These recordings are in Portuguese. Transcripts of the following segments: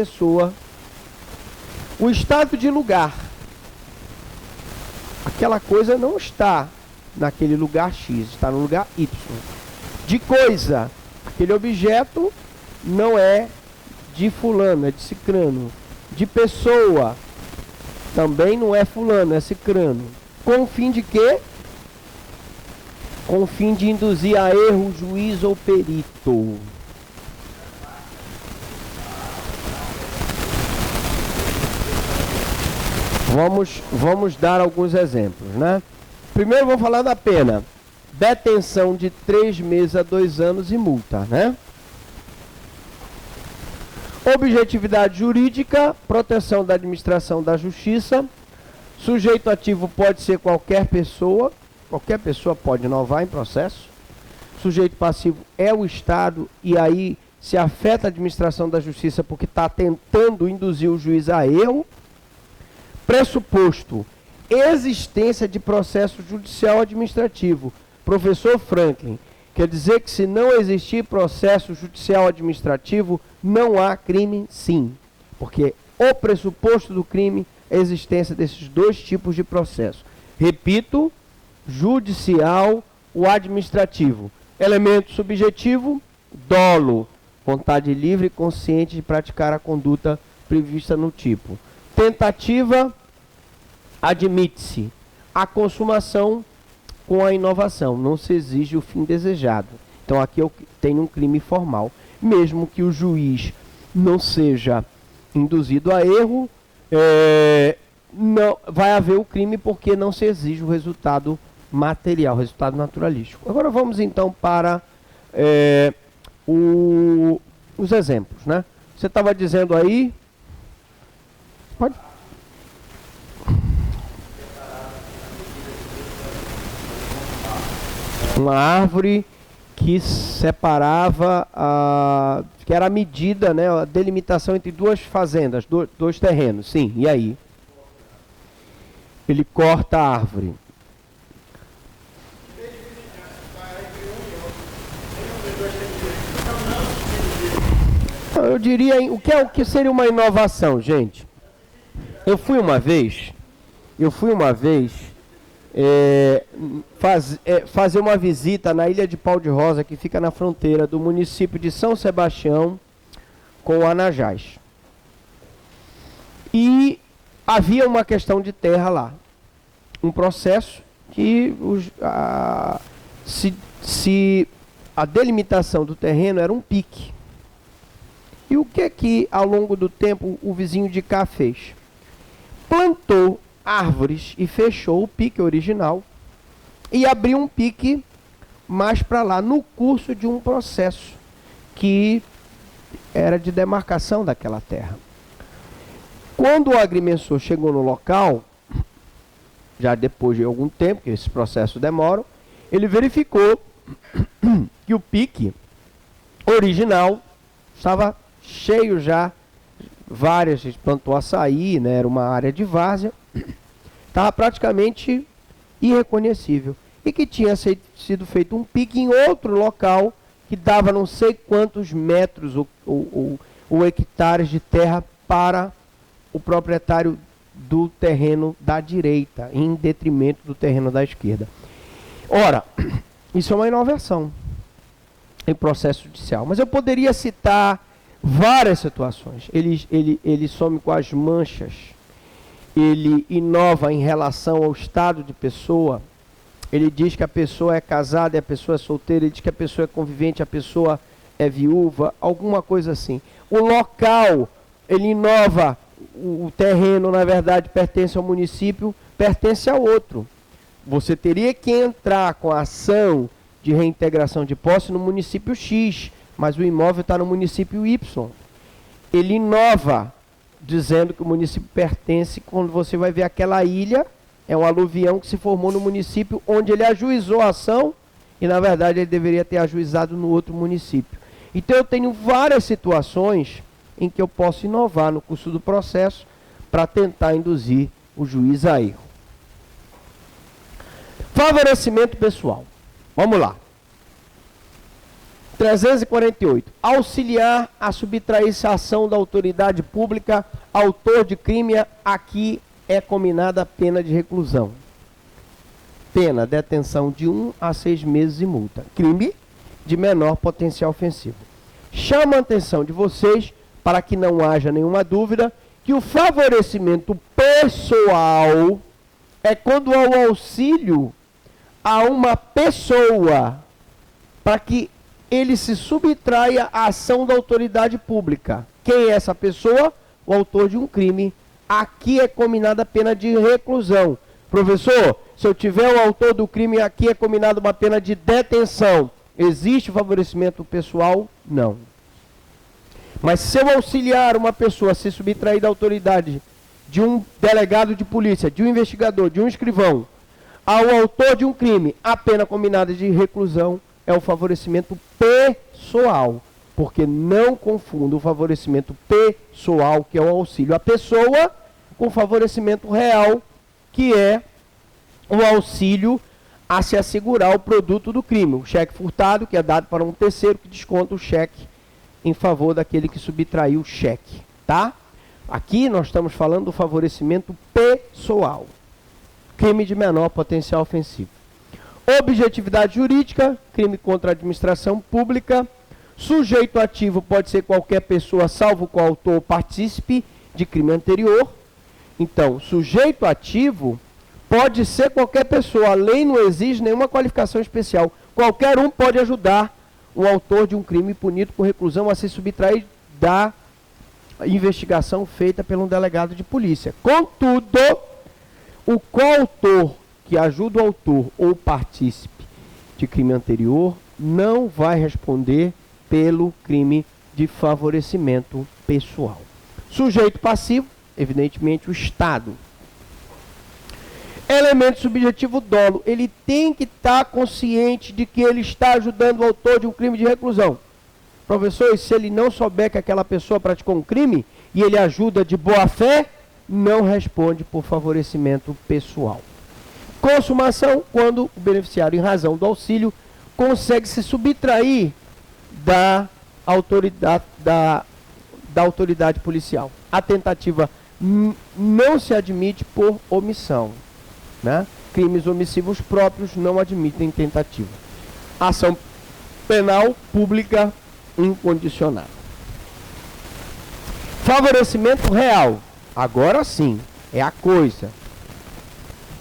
pessoa. O estado de lugar. Aquela coisa não está naquele lugar X, está no lugar Y. De coisa. Aquele objeto não é de fulano, é de cicrano. De pessoa. Também não é fulano, é cicrano. Com o fim de quê? Com o fim de induzir a erro o juiz ou perito. Vamos dar alguns exemplos, né? Primeiro vou falar da pena. Detenção de 3 meses a 2 anos e multa, né? Objetividade jurídica, proteção da administração da justiça. Sujeito ativo pode ser qualquer pessoa pode inovar em processo. Sujeito passivo é o Estado, e aí se afeta a administração da justiça porque está tentando induzir o juiz a erro. Pressuposto, existência de processo judicial administrativo. Professor Franklin, quer dizer que se não existir processo judicial administrativo, não há crime? Sim, porque o pressuposto do crime é a existência desses dois tipos de processo. Repito, judicial ou administrativo. Elemento subjetivo, dolo, vontade livre e consciente de praticar a conduta prevista no tipo. Tentativa, admite-se a consumação com a inovação, não se exige o fim desejado. Então aqui eu tenho um crime formal. Mesmo que o juiz não seja induzido a erro, não vai haver o crime porque não se exige o resultado material, o resultado naturalístico. Agora vamos então para os exemplos, né? Você estava dizendo aí... Pode... Uma árvore que separava, que era a medida, né, a delimitação entre duas fazendas, dois terrenos. Sim, e aí? Ele corta a árvore. Eu diria, o que seria uma inovação, gente? Eu fui uma vez fazer uma visita na Ilha de Pau de Rosa, que fica na fronteira do município de São Sebastião com o Anajás. E havia uma questão de terra lá. Um processo que a delimitação do terreno era um pique. E o que ao longo do tempo o vizinho de cá fez? Plantou árvores e fechou o pique original e abriu um pique mais para lá, no curso de um processo que era de demarcação daquela terra. Quando o agrimensor chegou no local, já depois de algum tempo, que esses processos demoram, ele verificou que o pique original estava cheio já, várias, a gente plantou açaí, né, era uma área de várzea, estava praticamente irreconhecível. E que tinha sido feito um pique em outro local que dava não sei quantos metros ou hectares de terra para o proprietário do terreno da direita, em detrimento do terreno da esquerda. Ora, isso é uma inovação em processo judicial. Mas eu poderia citar várias situações. Ele some com as manchas. Ele inova em relação ao estado de pessoa. Ele diz que a pessoa é casada e a pessoa é solteira. Ele diz que a pessoa é convivente, a pessoa é viúva, alguma coisa assim. O local, ele inova. O terreno, na verdade, pertence ao município, pertence ao outro. Você teria que entrar com a ação de reintegração de posse no município X, mas o imóvel está no município Y. Ele inova, dizendo que o município pertence, quando você vai ver aquela ilha, é um aluvião que se formou no município onde ele ajuizou a ação, e na verdade ele deveria ter ajuizado no outro município. Então eu tenho várias situações em que eu posso inovar no curso do processo para tentar induzir o juiz a erro. Favorecimento pessoal. Vamos lá. 348. Auxiliar a subtrair-se a ação da autoridade pública, autor de crime, aqui é combinada a pena de reclusão. Pena, detenção de 1 a 6 meses e multa. Crime de menor potencial ofensivo. Chamo a atenção de vocês, para que não haja nenhuma dúvida, que o favorecimento pessoal é quando há o auxílio a uma pessoa para que ele se subtraia à ação da autoridade pública. Quem é essa pessoa? O autor de um crime. Aqui é combinada a pena de reclusão. Professor, se eu tiver o autor do crime, aqui é combinada uma pena de detenção. Existe favorecimento pessoal? Não. Mas se eu auxiliar uma pessoa a se subtrair da autoridade de um delegado de polícia, de um investigador, de um escrivão, ao autor de um crime, a pena combinada de reclusão é o favorecimento pessoal. Porque não confunda o favorecimento pessoal, que é o auxílio à pessoa, com o favorecimento real, que é o auxílio a se assegurar o produto do crime. O cheque furtado, que é dado para um terceiro, que desconta o cheque em favor daquele que subtraiu o cheque, tá? Aqui nós estamos falando do favorecimento pessoal. Crime de menor potencial ofensivo. Objetividade jurídica, crime contra a administração pública. Sujeito ativo pode ser qualquer pessoa, salvo o autor ou partícipe de crime anterior. Então, sujeito ativo pode ser qualquer pessoa. A lei não exige nenhuma qualificação especial. Qualquer um pode ajudar o autor de um crime punido com reclusão a se subtrair da investigação feita pelo delegado de polícia. Contudo, o coautor que ajuda o autor ou partícipe de crime anterior não vai responder pelo crime de favorecimento pessoal. Sujeito passivo, evidentemente o Estado. Elemento subjetivo dolo, ele tem que estar consciente de que ele está ajudando o autor de um crime de reclusão. Professor, e se ele não souber que aquela pessoa praticou um crime e ele ajuda de boa fé, não responde por favorecimento pessoal. Consumação, quando o beneficiário, em razão do auxílio, consegue se subtrair da autoridade policial. A tentativa não se admite por omissão. Né? Crimes omissivos próprios não admitem tentativa. Ação penal pública incondicional. Favorecimento real. Agora sim, é a coisa.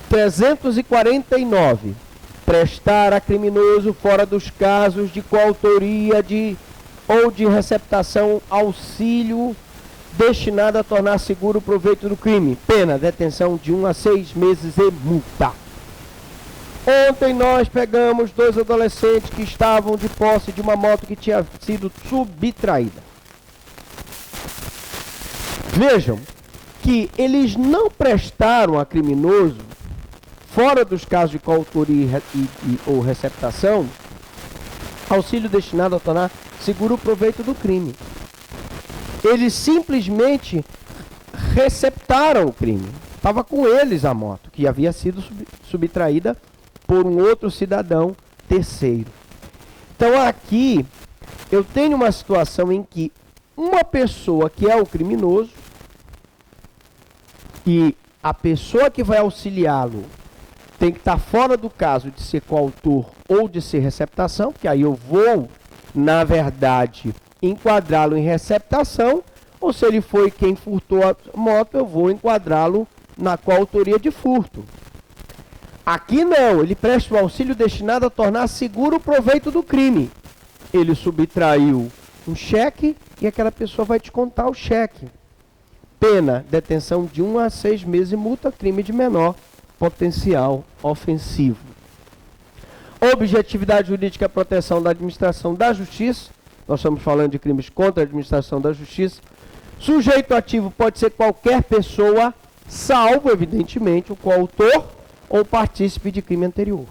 349. Prestar a criminoso fora dos casos de coautoria ou de receptação auxílio destinado a tornar seguro o proveito do crime. Pena, detenção de 1 a 6 meses e multa. Ontem nós pegamos 2 adolescentes que estavam de posse de uma moto que tinha sido subtraída. Vejam que eles não prestaram a criminoso, fora dos casos de coautoria ou receptação, auxílio destinado a tornar seguro o proveito do crime. Eles simplesmente receptaram o crime. Estava com eles a moto, que havia sido subtraída por um outro cidadão terceiro. Então aqui eu tenho uma situação em que uma pessoa que é o criminoso e a pessoa que vai auxiliá-lo tem que estar fora do caso de ser coautor ou de ser receptação, que aí eu vou, na verdade, enquadrá-lo em receptação, ou se ele foi quem furtou a moto, eu vou enquadrá-lo na coautoria de furto. Aqui não, ele presta o auxílio destinado a tornar seguro o proveito do crime. Ele subtraiu um cheque e aquela pessoa vai descontar o cheque. Pena, detenção de 1 a 6 meses e multa, crime de menor potencial ofensivo. Objetividade jurídica, proteção da administração da justiça. Nós estamos falando de crimes contra a administração da justiça. Sujeito ativo pode ser qualquer pessoa, salvo, evidentemente, o coautor ou partícipe de crime anterior.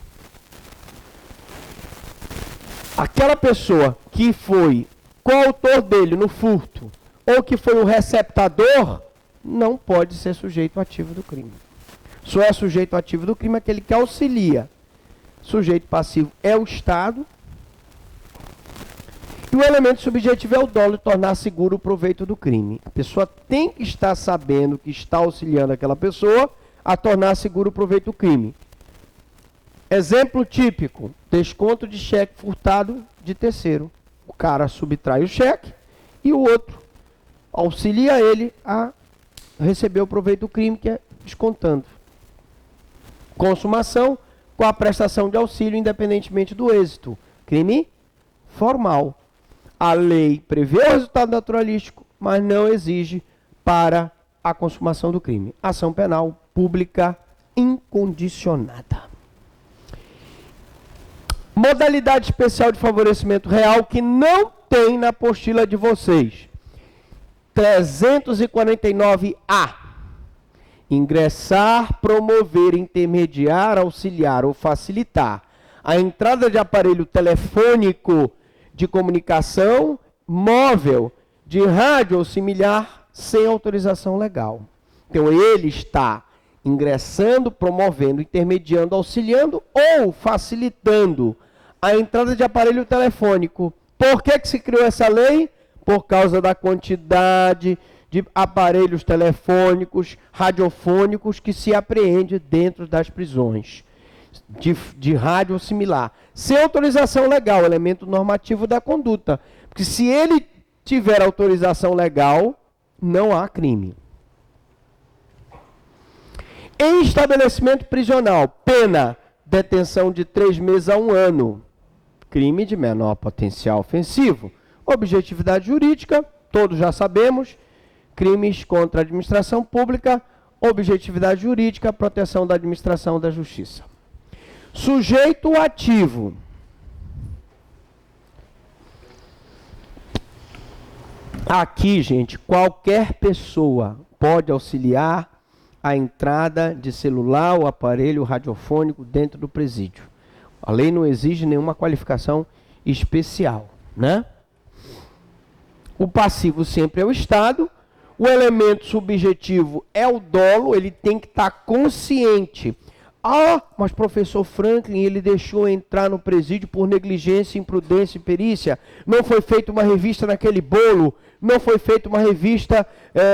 Aquela pessoa que foi coautor dele no furto ou que foi o receptador, não pode ser sujeito ativo do crime. Só é sujeito ativo do crime aquele que auxilia. Sujeito passivo é o Estado. E o elemento subjetivo é o dolo, tornar seguro o proveito do crime. A pessoa tem que estar sabendo que está auxiliando aquela pessoa a tornar seguro o proveito do crime. Exemplo típico, desconto de cheque furtado de terceiro. O cara subtrai o cheque e o outro auxilia ele a receber o proveito do crime, que é descontando. Consumação com a prestação de auxílio independentemente do êxito. Crime formal. A lei prevê o resultado naturalístico, mas não exige para a consumação do crime. Ação penal pública incondicionada. Modalidade especial de favorecimento real que não tem na apostila de vocês. 349A. Ingressar, promover, intermediar, auxiliar ou facilitar a entrada de aparelho telefônico de comunicação móvel, de rádio ou similar, sem autorização legal. Então, ele está ingressando, promovendo, intermediando, auxiliando ou facilitando a entrada de aparelho telefônico. Por que se criou essa lei? Por causa da quantidade de aparelhos telefônicos, radiofônicos que se apreende dentro das prisões. De rádio ou similar, sem autorização legal, elemento normativo da conduta. Porque se ele tiver autorização legal, não há crime. Em estabelecimento prisional, pena, detenção de 3 meses a 1 ano. Crime de menor potencial ofensivo. Objetividade jurídica, todos já sabemos. Crimes contra a administração pública, objetividade jurídica, proteção da administração da justiça. Sujeito ativo. Aqui, gente, qualquer pessoa pode auxiliar a entrada de celular ou aparelho radiofônico dentro do presídio. A lei não exige nenhuma qualificação especial, né? O passivo sempre é o Estado. O elemento subjetivo é o dolo, ele tem que estar consciente. Ah, mas professor Franklin, ele deixou entrar no presídio por negligência, imprudência e perícia. Não foi feita uma revista naquele bolo, não foi feita uma revista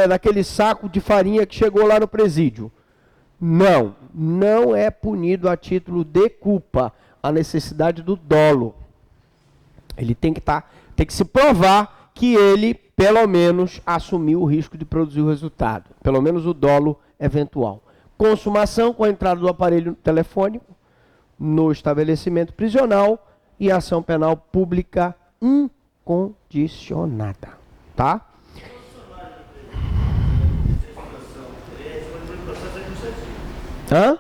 naquele saco de farinha que chegou lá no presídio. Não, não é punido a título de culpa a necessidade do dolo. Ele tem que se provar que ele, pelo menos, assumiu o risco de produzir o resultado. Pelo menos o dolo eventual. Consumação com a entrada do aparelho telefônico no estabelecimento prisional e ação penal pública incondicionada. Tá? Hã?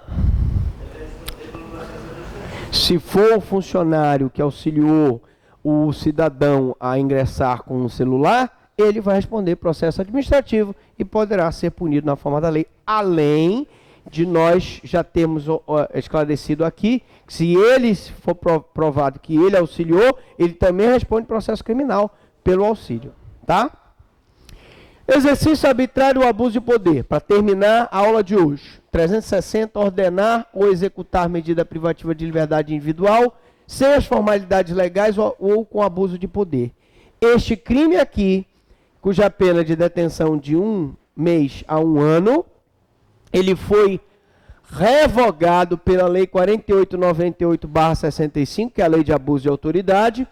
Se for o funcionário que auxiliou o cidadão a ingressar com um celular, ele vai responder processo administrativo e poderá ser punido na forma da lei, além de nós já termos esclarecido aqui, que se ele for provado que ele auxiliou, ele também responde processo criminal pelo auxílio, tá? Exercício arbitrário ou abuso de poder. Para terminar a aula de hoje. 360, ordenar ou executar medida privativa de liberdade individual, sem as formalidades legais ou com abuso de poder. Este crime aqui, cuja pena de detenção de 1 mês a 1 ano, ele foi revogado pela Lei 4898/65, que é a Lei de Abuso de Autoridade,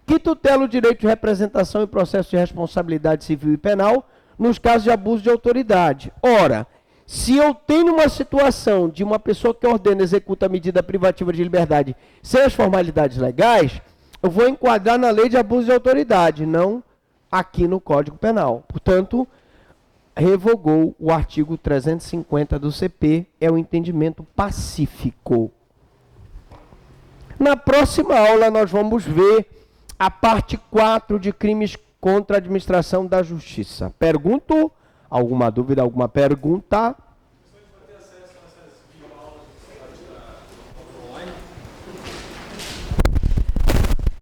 que tutela o direito de representação e processo de responsabilidade civil e penal nos casos de abuso de autoridade. Ora, se eu tenho uma situação de uma pessoa que ordena e executa a medida privativa de liberdade sem as formalidades legais, eu vou enquadrar na Lei de Abuso de Autoridade, não aqui no Código Penal. Portanto, revogou o artigo 350 do CP, é o entendimento pacífico. Na próxima aula nós vamos ver a parte 4 de crimes contra a administração da justiça. Pergunto? Alguma dúvida, alguma pergunta?